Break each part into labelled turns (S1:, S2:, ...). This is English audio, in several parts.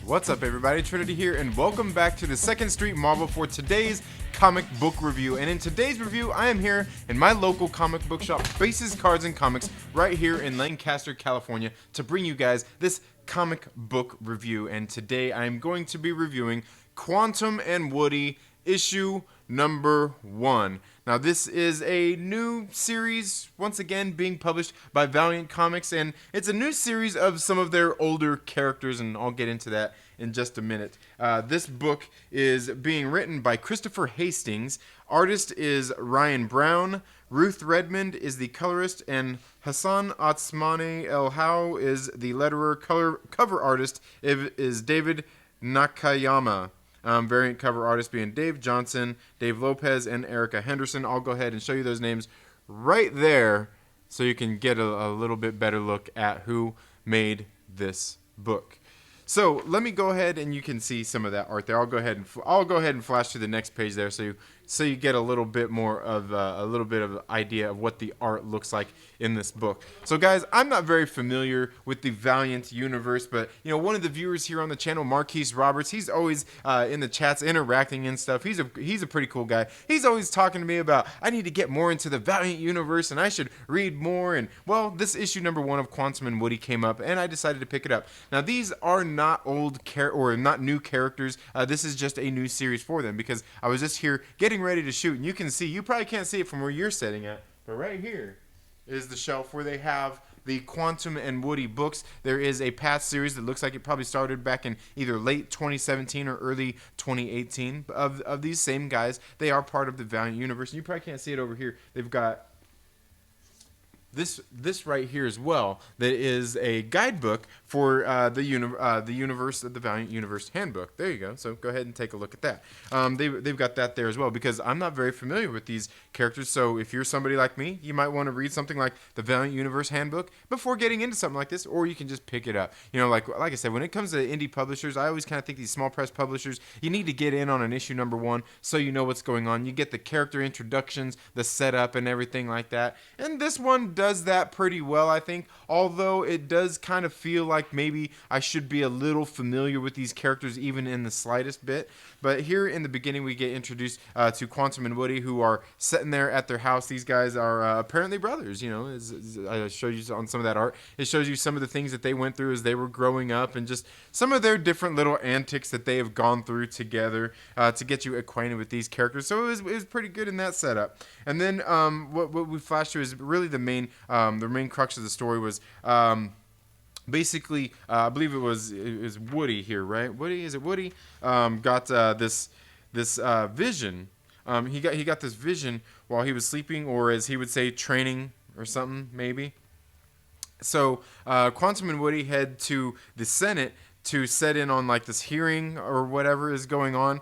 S1: What's up, everybody? Trinity here, and welcome back to the Second Street Marvel for today's comic book review. And in today's review, I am here in my local comic book shop, Faces, Cards, and Comics, right here in Lancaster, California, to bring you guys this comic book review. And today, I am going to be reviewing Quantum and Woody issue number 1. Now, this is a new series, once again, being published by Valiant Comics, and it's a new series of some of their older characters, and I'll get into that in just a minute. This book is being written by Christopher Hastings. Artist is Ryan Browne. Ruth Redmond is the colorist, and Hassan Otsmane-Elhaou is the letterer. Cover artist is David Nakayama. Variant cover artists being Dave Johnson, Dave Lopez, and Erica Henderson. I'll go ahead and show you those names right there so you can get a little bit better look at who made this book. So let me go ahead and you can see some of that art there. I'll go ahead and flash to the next page there so you get a little bit more of a little bit of an idea of what the art looks like in this book. So guys, I'm not very familiar with the Valiant Universe, but you know, one of the viewers here on the channel, Marquise Roberts, he's always in the chats interacting and stuff. He's a pretty cool guy. He's always talking to me about I need to get more into the Valiant Universe and I should read more. And well, this issue number 1 of Quantum and Woody came up and I decided to pick it up. Now these are not not new characters. This is just a new series for them because I was just here getting ready to shoot, and you can see, you probably can't see it from where you're sitting at, but right here is the shelf where they have the Quantum and Woody books. There is a past series that looks like it probably started back in either late 2017 or early 2018 of these same guys. They are part of the Valiant Universe, and you probably can't see it over here. They've got this right here as well, that is a guidebook for the universe of the Valiant Universe handbook. There you go. So go ahead and take a look at that. They've got that there as well because I'm not very familiar with these characters. So if you're somebody like me, you might want to read something like the Valiant Universe handbook before getting into something like this, or you can just pick it up. You know, like I said, when it comes to indie publishers, I always kind of think these small press publishers, you need to get in on an issue number 1 so you know what's going on. You get the character introductions, the setup, and everything like that. And this one does that pretty well, I think, although it does kind of feel like maybe I should be a little familiar with these characters even in the slightest bit. But here in the beginning we get introduced to Quantum and Woody, who are sitting there at their house. These guys are apparently brothers, you know, as I showed you on some of that art. It shows you some of the things that they went through as they were growing up and just some of their different little antics that they have gone through together to get you acquainted with these characters. So it was pretty good in that setup. And then what we flashed to is really the main crux of the story was basically I believe it was Woody here, right? Woody got this vision. He got this vision while he was sleeping, or as he would say, training or something maybe. So Quantum and Woody head to the Senate to set in on like this hearing or whatever is going on,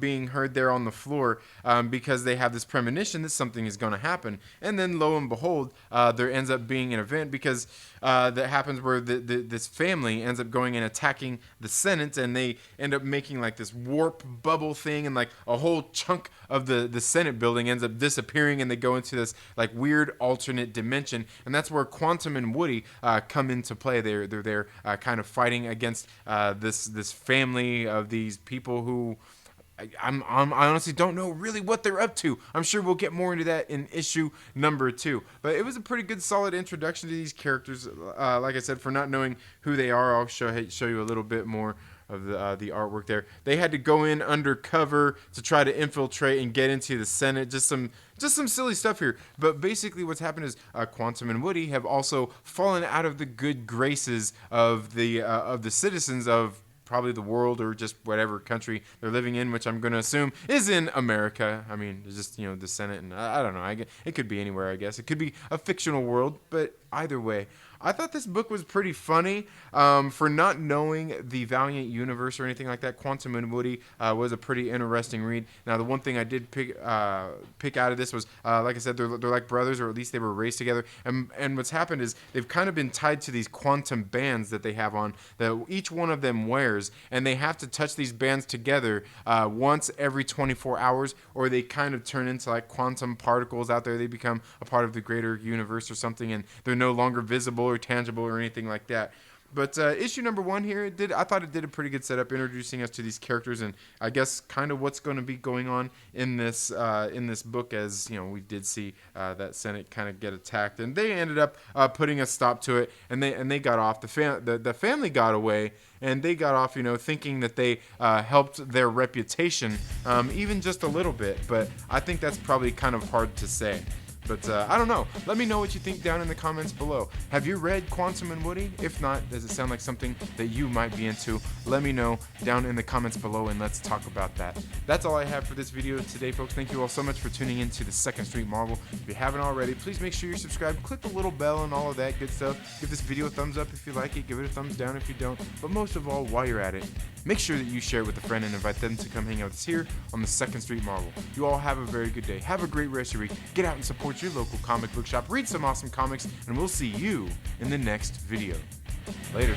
S1: being heard there on the floor, because they have this premonition that something is going to happen. And then lo and behold, there ends up being an event because that happens where this family ends up going and attacking the Senate, and they end up making like this warp bubble thing, and like a whole chunk of the Senate building ends up disappearing, and they go into this like weird alternate dimension, and that's where Quantum and Woody come into play. They're there kind of fighting against this family of these people who I honestly don't know really what they're up to. I'm sure we'll get more into that in issue number 2. But it was a pretty good, solid introduction to these characters. Like I said, for not knowing who they are, I'll show you a little bit more of the artwork there. They had to go in undercover to try to infiltrate and get into the Senate. Just some silly stuff here. But basically what's happened is Quantum and Woody have also fallen out of the good graces of the citizens of probably the world, or just whatever country they're living in, which I'm going to assume is in America. I mean, it's just, you know, the Senate, and I don't know. It could be anywhere, I guess. It could be a fictional world, but either way, I thought this book was pretty funny. For not knowing the Valiant Universe or anything like that, Quantum and Woody was a pretty interesting read. Now, the one thing I did pick out of this was, like I said, they're like brothers, or at least they were raised together. And what's happened is they've kind of been tied to these quantum bands that they have on, that each one of them wears. pairs, and they have to touch these bands together once every 24 hours, or they kind of turn into like quantum particles out there. They become a part of the greater universe or something, and they're no longer visible or tangible or anything like that. But issue number 1 here, I thought it did a pretty good setup, introducing us to these characters, and I guess kind of what's going to be going on in this book. As you know, we did see that Senate kind of get attacked, and they ended up putting a stop to it, and they got off. The family got away, and they got off, thinking that they helped their reputation, even just a little bit. But I think that's probably kind of hard to say. But I don't know. Let me know what you think down in the comments below. Have you read Quantum and Woody? If not, does it sound like something that you might be into? Let me know down in the comments below, and let's talk about that. That's all I have for this video today, folks. Thank you all so much for tuning into the Second Street Marvel. If you haven't already, please make sure you're subscribed. Click the little bell and all of that good stuff. Give this video a thumbs up if you like it. Give it a thumbs down if you don't. But most of all, while you're at it, make sure that you share it with a friend and invite them to come hang out with us here on the Second Street Marvel. You all have a very good day. Have a great rest of your week. Get out and support your local comic book shop. Read some awesome comics, and we'll see you in the next video. Later.